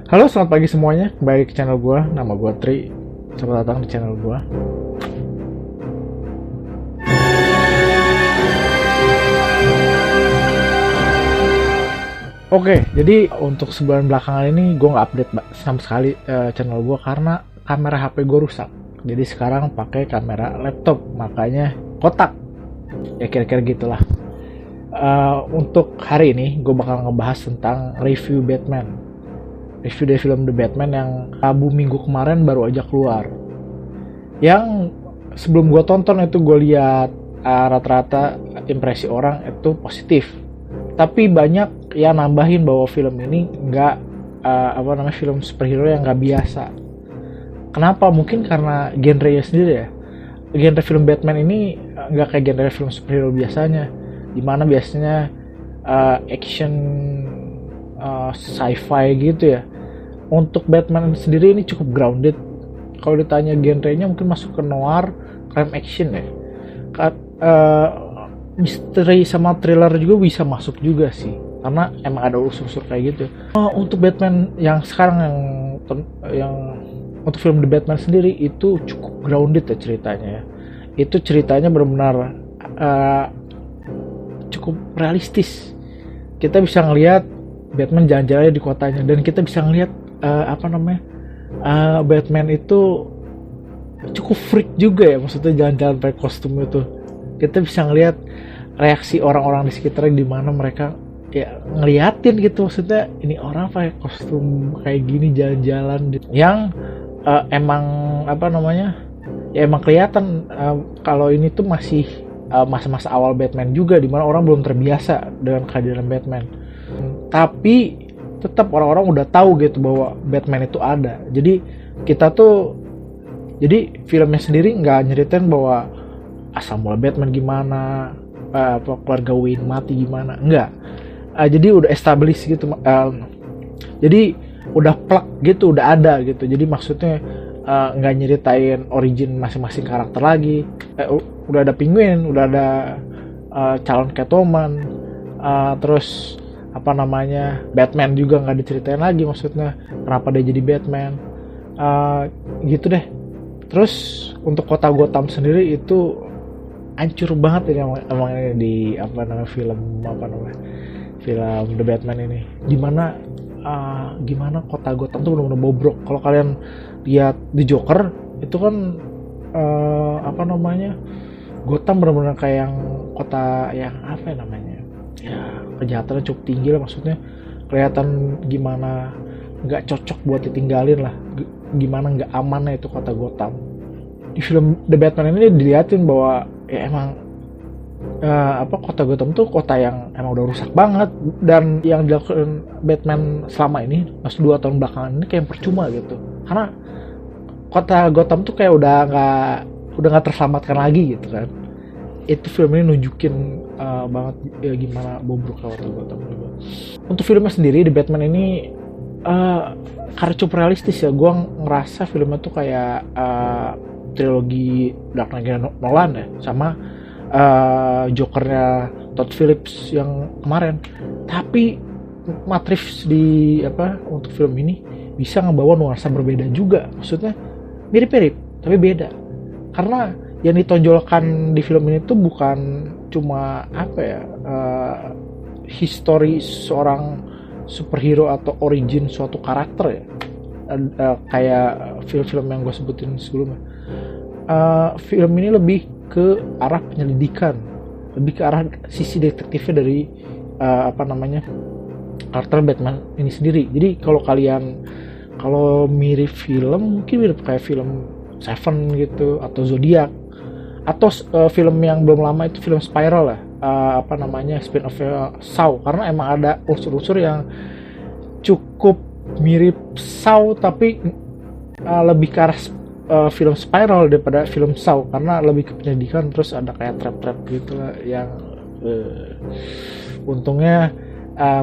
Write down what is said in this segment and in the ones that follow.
Halo, selamat pagi semuanya. Kembali ke channel gua. Nama gua Tri. Selamat datang di channel gua. Oke, jadi untuk sebulan belakangan ini gua nggak update sama sekali channel gua karena kamera HP gua rusak. Jadi sekarang pakai kamera laptop, makanya kotak. Ya kira-kira gitulah. Untuk hari ini gue bakal ngebahas tentang review Batman. Review dari film The Batman yang Rabu minggu kemarin baru aja keluar. Yang sebelum gue tonton itu gue lihat rata-rata impresi orang itu positif. Tapi banyak yang nambahin bahwa film ini nggak film superhero yang nggak biasa. Kenapa? Mungkin karena genrenya sendiri ya. Genre film Batman ini nggak kayak genre film superhero biasanya, dimana biasanya action, sci-fi gitu ya. Untuk Batman sendiri ini cukup grounded. Kalau ditanya genrenya mungkin masuk ke noir, crime action ya. Misteri sama thriller juga bisa masuk juga sih, karena emang ada unsur-unsur kayak gitu. Untuk Batman yang sekarang yang untuk film The Batman sendiri itu cukup grounded ya ceritanya ya. Itu ceritanya benar-benar cukup realistis. Kita bisa ngelihat Batman jalan-jalan di kotanya, dan kita bisa ngelihat Batman itu cukup freak juga ya, maksudnya jalan-jalan pakai kostum itu. Kita bisa ngelihat reaksi orang-orang di sekitarnya, di mana mereka ya ngeliatin gitu, maksudnya ini orang pakai kostum kayak gini jalan-jalan yang emang ya emang kelihatan kalau ini tuh masih masa-masa awal Batman juga, dimana orang belum terbiasa dengan kehadiran Batman. Tapi tetap orang-orang udah tahu gitu bahwa Batman itu ada. Jadi filmnya sendiri nggak nyeritain bahwa asal mula Batman gimana, keluarga Wayne mati gimana, enggak. Jadi udah established gitu. Jadi udah plug gitu, udah ada gitu. Jadi maksudnya nggak nyeritain origin masing-masing karakter lagi. Udah ada Penguin, udah ada calon Catwoman, terus Batman juga nggak diceritain lagi, maksudnya kenapa dia jadi Batman, gitu deh. Terus untuk kota Gotham sendiri itu hancur banget ini emang ini di film The Batman ini, gimana kota Gotham tuh benar-benar bobrok. Kalau kalian lihat di Joker itu kan Gotham benar-benar kayak yang kota yang ya kejahatannya cukup tinggi lah, maksudnya kelihatan gimana nggak cocok buat ditinggalin lah, gimana nggak amannya itu kota Gotham. Di film The Batman ini dilihatin bahwa ya emang kota Gotham tuh kota yang emang udah rusak banget, dan yang dilakukan Batman selama ini pas 2 tahun belakangan ini kayak percuma gitu, karena kota Gotham tuh kayak udah nggak terselamatkan lagi gitu kan. Itu film ini nunjukin banget ya gimana bobrok kota Gotham juga. Untuk filmnya sendiri The Batman ini karena cukup realistis ya, gue ngerasa filmnya tuh kayak trilogi Dark Knight Nolan ya, sama Jokernya Todd Phillips yang kemarin. Tapi Matt Reeves untuk film ini bisa ngebawa nuansa berbeda juga, maksudnya mirip-mirip tapi beda, karena yang ditonjolkan di film ini tuh bukan cuma history seorang superhero atau origin suatu karakter ya, kayak film-film yang gue sebutin sebelumnya. Film ini lebih ke arah penyelidikan, lebih ke arah sisi detektifnya dari karakter Batman ini sendiri. Jadi kalau mirip film, mungkin mirip kayak film Seven gitu, atau Zodiac, atau film yang belum lama itu film Spiral lah, spin off Saw, karena emang ada unsur-unsur yang cukup mirip Saw, tapi lebih ke arah film Spiral daripada film Saw, karena lebih ke penyelidikan. Terus ada kayak trap-trap gitu lah, yang untungnya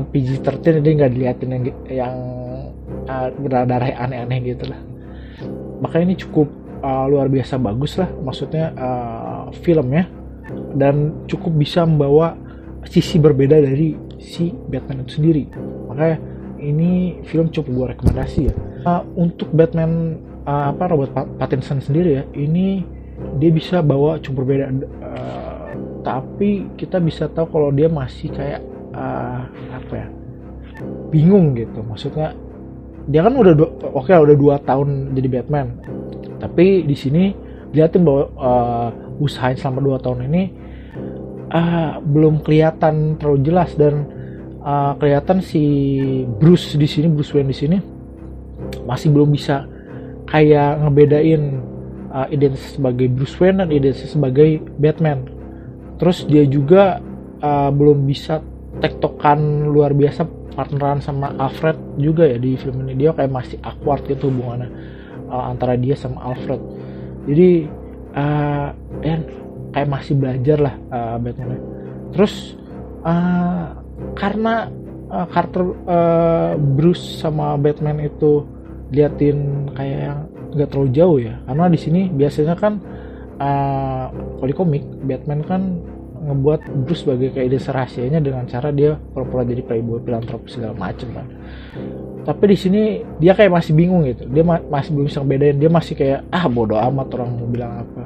PG-13 jadi nggak diliatin yang berdarah aneh-aneh gitu lah. Makanya ini cukup luar biasa bagus lah, maksudnya filmnya, dan cukup bisa membawa sisi berbeda dari si Batman itu sendiri. Makanya ini film cukup gue rekomendasi ya. Untuk Batman Robert Pattinson sendiri ya, ini dia bisa bawa cukup berbeda, tapi kita bisa tahu kalau dia masih kayak bingung gitu. Maksudnya dia kan udah udah 2 tahun jadi Batman, tapi di sini lihatin bahwa usaha selama 2 tahun ini belum kelihatan terlalu jelas, dan kelihatan si Bruce Wayne di sini masih belum bisa kayak ngebedain identitas sebagai Bruce Wayne dan identitas sebagai Batman. Terus dia juga belum bisa tektokan luar biasa partneran sama Alfred juga ya di film ini. Dia kayak masih awkward gitu hubungannya antara dia sama Alfred. Jadi kayak masih belajar lah Batman. Terus karena karakter Bruce sama Batman itu liatin kayak yang nggak terlalu jauh ya, karena di sini biasanya kan kalau di komik Batman kan ngebuat Bruce sebagai kayak identitas rahasianya dengan cara dia pura-pura jadi playboy, filantrop segala macem kan. Tapi di sini dia kayak masih bingung gitu, dia masih belum bisa ngebedain. Dia masih kayak bodo amat orang mau bilang apa,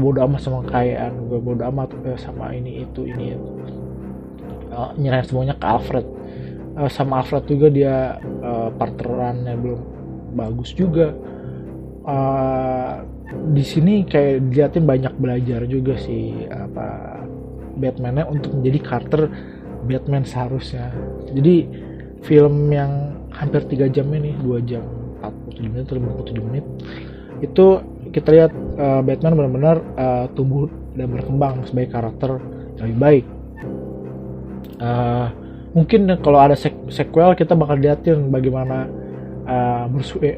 bodo amat sama kekayaan gue, bodo amat sama ini itu nyerahin semuanya ke Alfred. Sama Alfred juga dia partnerannya belum bagus juga. Di sini kayak diliatin banyak belajar juga sih Batman-nya untuk menjadi karakter Batman seharusnya. Jadi film yang hampir 3 jam ini, 2 jam 47 menit atau 57 menit, itu kita lihat Batman benar-benar tumbuh dan berkembang sebagai karakter yang lebih baik. Mungkin kalau ada sequel kita bakal liatin bagaimana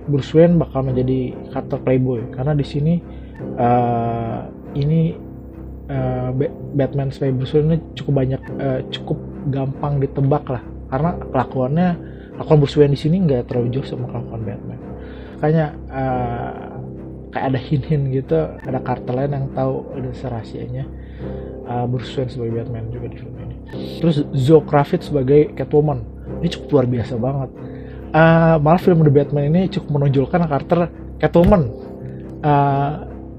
Bruce Wayne bakal menjadi karakter playboy, karena di sini Batman sebagai Bruce Wayne ini cukup gampang ditebak lah, karena kelakuan Bruce Wayne di sini nggak terlalu jauh sama kelakuan Batman. Makanya kayak ada hint-hint gitu, ada karakter lain yang tahu ada rahasianya Bruce Wayne sebagai Batman juga di film ini. Terus Zoe Kravitz sebagai Catwoman ini cukup luar biasa banget. Malah film The Batman ini cukup menonjolkan karakter Catwoman,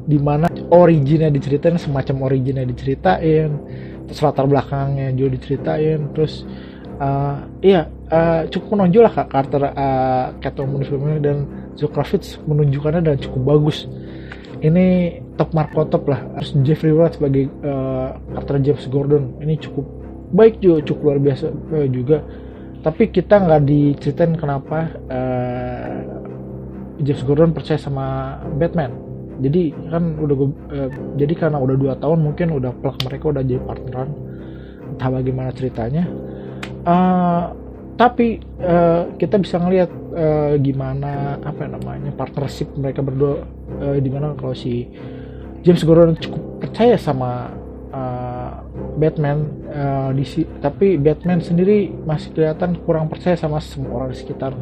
dimana originnya diceritain, semacam originnya diceritain, terus latar belakangnya juga diceritain, terus cukup menonjol lah karakter Catwoman di film ini, dan Zoe Kravitz menunjukkannya dan cukup bagus. Ini top marko top lah. Terus Jeffrey Wright sebagai karakter James Gordon ini cukup baik juga, cukup luar biasa juga. Tapi kita nggak diceritain kenapa James Gordon percaya sama Batman. Jadi kan jadi karena udah 2 tahun mungkin udah plak mereka udah jadi partneran, entah bagaimana ceritanya. Tapi kita bisa ngelihat gimana partnership mereka berdua, dimana kalau si James Gordon cukup percaya sama Batman, tapi Batman sendiri masih kelihatan kurang percaya sama semua orang di sekitar.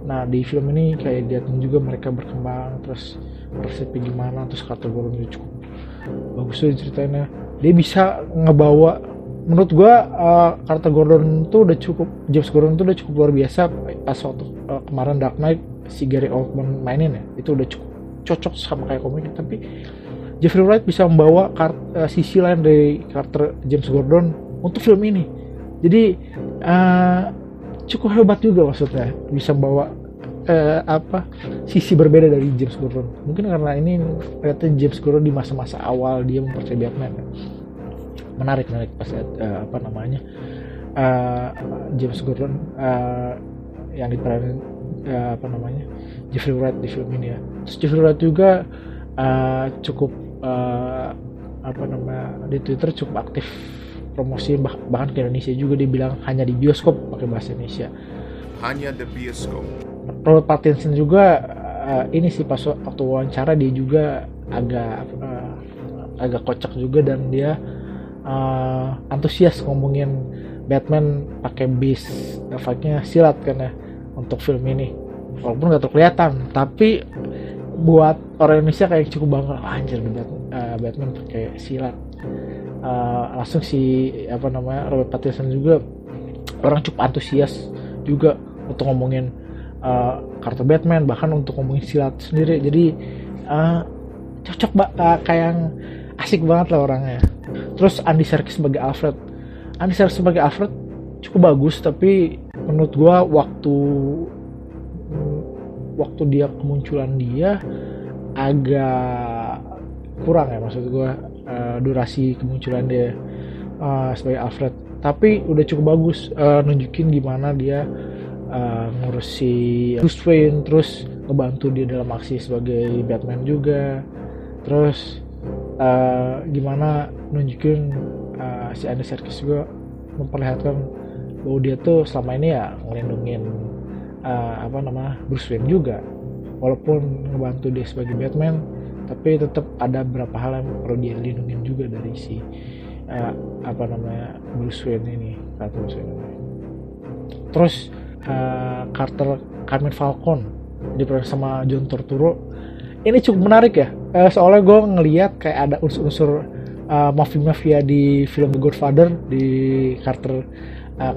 Nah di film ini kayak liatin juga mereka berkembang, terus persepsi gimana, terus karakter Gordon juga cukup bagus tuh ceritanya. Dia bisa ngebawa, menurut gua karakter Gordon tuh James Gordon tuh udah cukup luar biasa pas waktu kemarin Dark Knight si Gary Oldman mainin ya, itu udah cukup cocok sama kayak komiknya. Tapi Jeffrey Wright bisa membawa sisi lain dari karakter James Gordon untuk film ini. Jadi cukup hebat juga, maksudnya bisa membawa sisi berbeda dari James Gordon. Mungkin karena ini ternyata James Gordon di masa-masa awal dia mempercayai Batman. Menarik pas James Gordon yang diperanin Jeffrey Wright di film ini ya. Terus Jeffrey Wright juga cukup di Twitter cukup aktif promosi, bahkan ke Indonesia juga dia bilang hanya di bioskop pakai bahasa Indonesia. Hanya di bioskop. Robert Pattinson juga ini sih pas waktu wawancara dia juga agak kocak juga, dan dia antusias ngomongin Batman pakai base efeknya silat kan ya untuk film ini, walaupun nggak terkelihatan, tapi buat orang Indonesia kayak cukup bangga, anjir Batman pakai silat. Langsung si Robert Pattinson juga orang cukup antusias juga untuk ngomongin karakter Batman, bahkan untuk ngomongin silat sendiri. Jadi cocok kayak yang asik banget lah orangnya. Terus Andy Serkis sebagai Alfred. Andy Serkis sebagai Alfred cukup bagus, tapi menurut gua waktu dia kemunculan dia agak kurang ya, maksud gua durasi kemunculan dia sebagai Alfred. Tapi udah cukup bagus nunjukin gimana dia ngurusi Bruce Wayne, terus ngebantu dia dalam aksi sebagai Batman juga. Terus gimana nunjukin si Andy Serkis juga memperlihatkan bahwa dia tuh selama ini ya ngelindungin Bruce Wayne juga, walaupun ngebantu dia sebagai Batman, tapi tetap ada beberapa hal yang perlu dia lindungin juga dari si Bruce Wayne ini, karakter Bruce Wayne ini. Terus karakter Carmine Falcone diperan sama John Turturro ini cukup menarik ya, soalnya gue ngelihat kayak ada unsur-unsur mafia di film The Godfather di karakter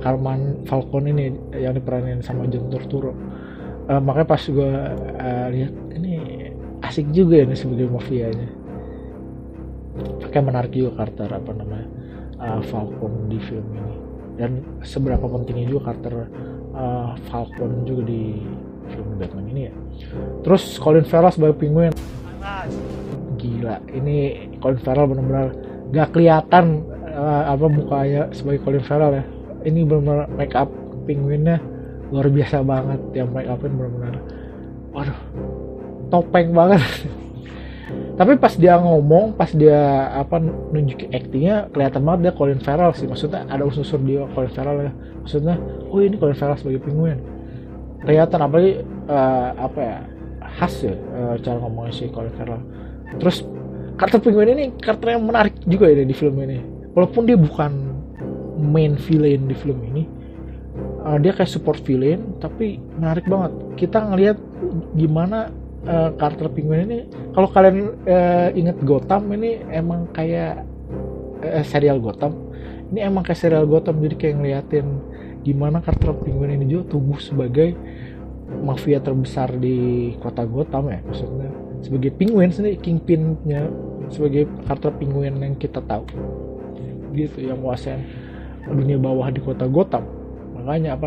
Carmine Falcone ini yang diperanin sama John Turturro. Makanya pas gue lihat ini asik juga ini sebagai mafianya. Kayak menarik juga karakter Falcone di film ini, dan seberapa pentingnya juga karakter Falcone juga di film Batman ini ya. Terus Colin Farrell sebagai Penguin, gila, ini Colin Farrell benar-benar gak kelihatan mukanya sebagai Colin Farrell ya. Ini benar-benar make up Penguinnya luar biasa banget, yang make upin benar-benar waduh topeng banget. Tapi pas dia ngomong, pas dia nunjukin actingnya, kelihatan banget dia Colin Farrell sih. Maksudnya ada unsur dia Colin Farrell ya. Maksudnya, oh ini Colin Farrell sebagai Penguin. Kelihatan apalagi khas ya cara ngomongnya si Colin Farrell. Terus karakter Penguin ini karakter yang menarik juga ya di film ini. Walaupun dia bukan main villain di film ini, dia kayak support villain, tapi menarik banget. Kita ngelihat gimana karakter Penguin ini, kalau kalian ingat Gotham, ini emang kayak serial Gotham. Ini emang kayak serial Gotham, jadi kayak ngeliatin gimana karakter Penguin ini juga tumbuh sebagai mafia terbesar di kota Gotham ya, maksudnya sebagai Penguin sendiri, kingpinnya sebagai karakter Penguin yang kita tahu gitu, yang menguasai dunia bawah di kota Gotham. Makanya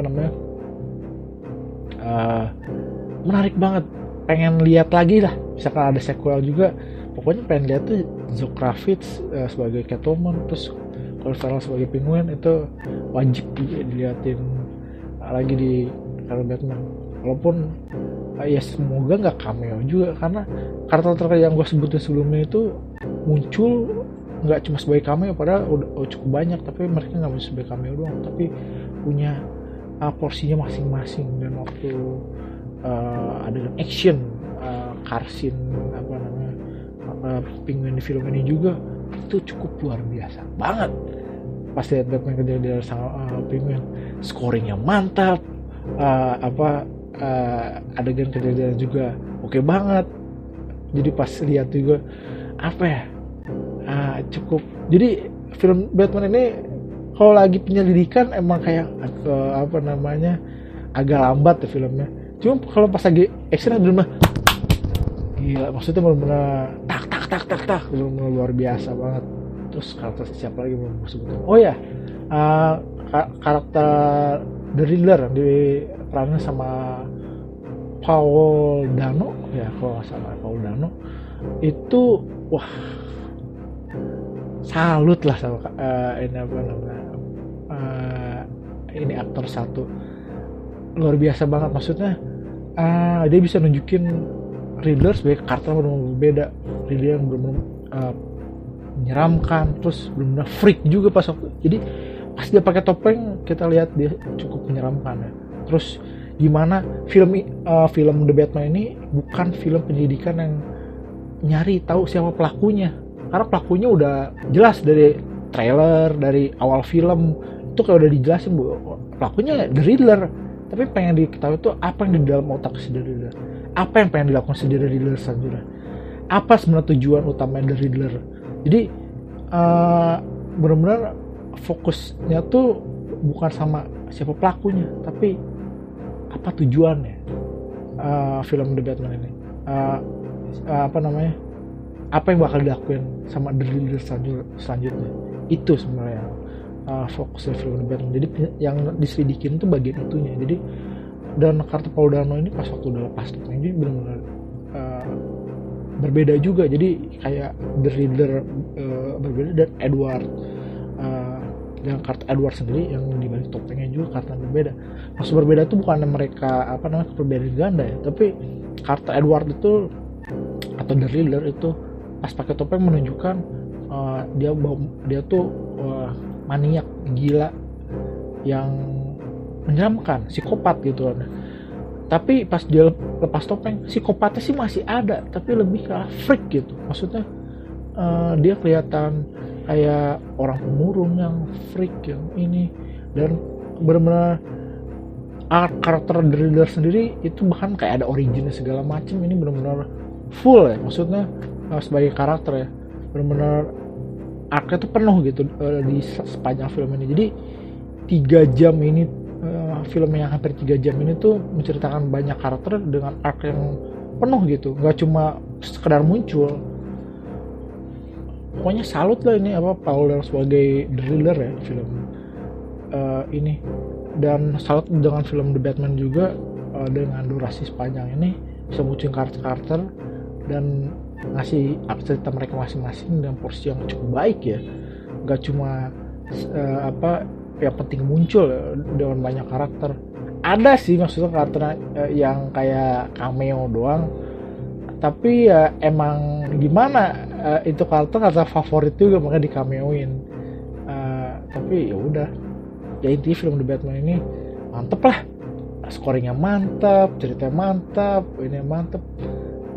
menarik banget, pengen lihat lagi lah, misalkan ada sequel juga. Pokoknya pengen lihat tuh Zoe Kravitz sebagai Catwoman, terus Colin Farrell sebagai Penguin, itu wajib juga diliatin lagi di karakter Batman. Walaupun ya semoga nggak cameo juga, karena karakter yang gue sebutin sebelumnya itu muncul nggak cuma sebagai cameo, padahal udah cukup banyak, tapi mereka nggak bisa sebagai cameo doang, tapi punya porsinya masing-masing. Dan waktu ada action car scene Penguin di film ini juga itu cukup luar biasa banget. Pas lihat Batman kejar-kejar sama Penguin, scoringnya mantap, adegan kejar-kejar juga oke banget. Jadi pas lihat juga cukup. Jadi film Batman ini kalau lagi penyelidikan emang kayak agak lambat ya filmnya. Cuma kalau pas lagi action bener-bener gila, maksudnya bener-bener tak bener-bener luar biasa banget. Terus karakter siapa lagi belum sebutin? Oh ya, karakter The Riddler diperanin sama Paul Dano ya, kalau nggak salah Paul Dano. Itu wah, salut lah sama ini aktor satu, luar biasa banget. Maksudnya dia bisa nunjukin Riddler sebagai karakter benar-benar berbeda. Riddler yang benar-benar menyeramkan, terus benar-benar freak juga pas waktu. Jadi pas dia pakai topeng, kita lihat dia cukup menyeramkan ya. Terus gimana film The Batman ini bukan film penyidikan yang nyari tahu siapa pelakunya, karena pelakunya udah jelas dari trailer, dari awal film itu kayak udah dijelasin bahwa pelakunya The Riddler. Tapi pengen diketahui itu apa yang di dalam otak si The Riddler, apa yang pengen dilakukan si The Riddler selanjutnya, apa sebenarnya tujuan utama The Riddler. Jadi benar-benar fokusnya tuh bukan sama siapa pelakunya, tapi apa tujuannya film The Batman ini, apa namanya, apa yang bakal dilakuin sama The Riddler selanjutnya. Itu sebenarnya fokusnya film The Batman. Jadi yang diselidikin tuh bagian itunya. Jadi dan karakter Paul Dano ini pas waktu udah lepas ini benar-benar berbeda juga. Jadi kayak The Riddler berbeda, dan Edward yang karakter Edward sendiri yang dibalik topengnya juga karakter berbeda. Maksud berbeda itu bukan mereka apa namanya perbedaan ganda ya, tapi karakter Edward itu atau The Riddler itu pas pakai topeng menunjukkan dia tuh maniak gila yang menyeramkan, psikopat gitu kan. Tapi pas dia lepas topeng, psikopatnya sih masih ada, tapi lebih ke freak gitu. Maksudnya dia kelihatan kayak orang pemurung yang freak yang ini, dan benar-benar karakter The Riddler sendiri itu bahkan kayak ada originnya segala macam. Ini benar-benar full ya, maksudnya sebagai karakter ya, benar-benar arc-nya tuh penuh gitu di sepanjang film ini. Jadi 3 jam ini, film yang hampir 3 jam ini tuh menceritakan banyak karakter dengan arc yang penuh gitu, nggak cuma sekedar muncul. Pokoknya salut lah ini apa Paul Dano sebagai The Riddler ya film ini, dan salut dengan film The Batman juga dengan durasi sepanjang ini bisa munculin karakter-karakter dan ngasih cerita mereka masing-masing dengan porsi yang cukup baik ya. Nggak cuma apa yang penting muncul dengan banyak karakter. Ada sih maksudnya karakter yang kayak cameo doang, tapi ya emang gimana, itu karakter favorit juga makanya di cameoin. Tapi ya udah, ya intinya film The Batman ini mantep lah, scoringnya mantap, ceritanya mantap, ini mantep,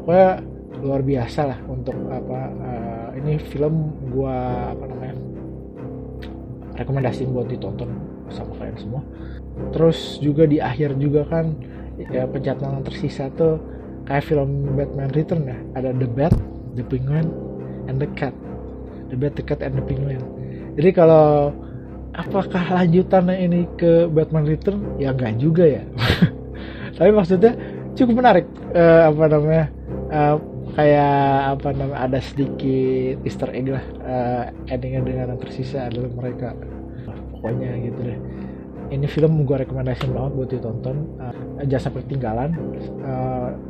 pokoknya luar biasa lah untuk apa. Ini film gua apa namanya rekomendasiin buat ditonton sama kalian semua. Terus juga di akhir juga kan ya, pencatatan tersisa tuh kayak film Batman Return ya, ada The Bat, The Penguin, and the Cat. The Bat, the Cat, and the Penguin. Jadi kalau apakah lanjutannya ini ke Batman Return? Ya enggak juga ya. Tapi maksudnya cukup menarik, apa namanya, kayak apa namanya, ada sedikit Easter egg lah, endingnya dengan yang tersisa adalah mereka. Pokoknya gitu deh. Ini film gue rekomendasiin banget buat ditonton. Jangan sampai ketinggalan,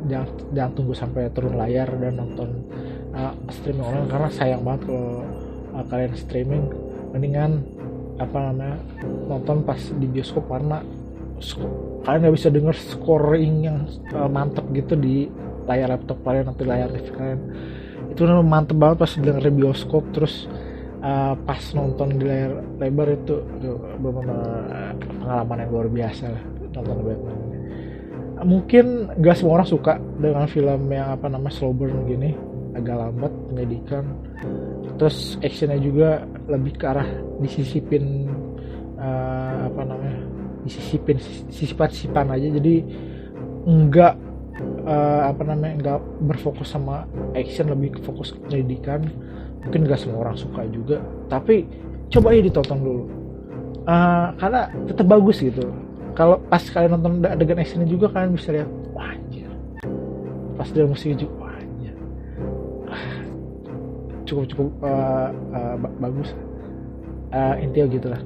jangan tunggu sampai turun layar dan nonton streaming online, karena sayang banget kalau kalian streaming. Mendingan apa namanya nonton pas di bioskop, karena kalian nggak bisa denger scoring yang mantep gitu di layar laptop kalian atau layar TV kalian. Itu mantep banget pas denger di bioskop. Terus pas nonton di layar lebar itu benar-benar pengalaman yang luar biasa lah nonton Batman ini. Mungkin gak semua orang suka dengan film yang apa namanya slow burn gini, agak lambat, menyedihkan. Terus actionnya juga lebih ke arah disisipin, apa namanya, disisipin sisipan aja. Jadi enggak apa namanya, enggak berfokus sama action, lebih fokus ke pendidikan. Mungkin gak semua orang suka juga, tapi coba aja ditonton dulu, karena tetap bagus gitu. Kalau pas kalian nonton adegan actionnya juga, kalian bisa lihat, wah anjir, pas dia musiknya juga, wah anjir, cukup bagus. Intinya gitulah,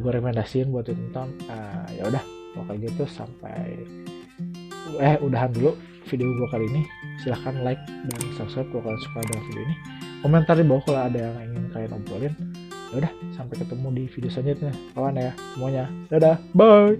gue rekomendasiin buat ditonton. Ya udah, pokoknya gitu, sampai udahan dulu video gue kali ini. Silahkan like dan subscribe kalau kalian suka dengan video ini. Komentar di bawah kalau ada yang ingin kalian obrolin. Ya udah, sampai ketemu di video selanjutnya kawan ya semuanya. Dadah, bye.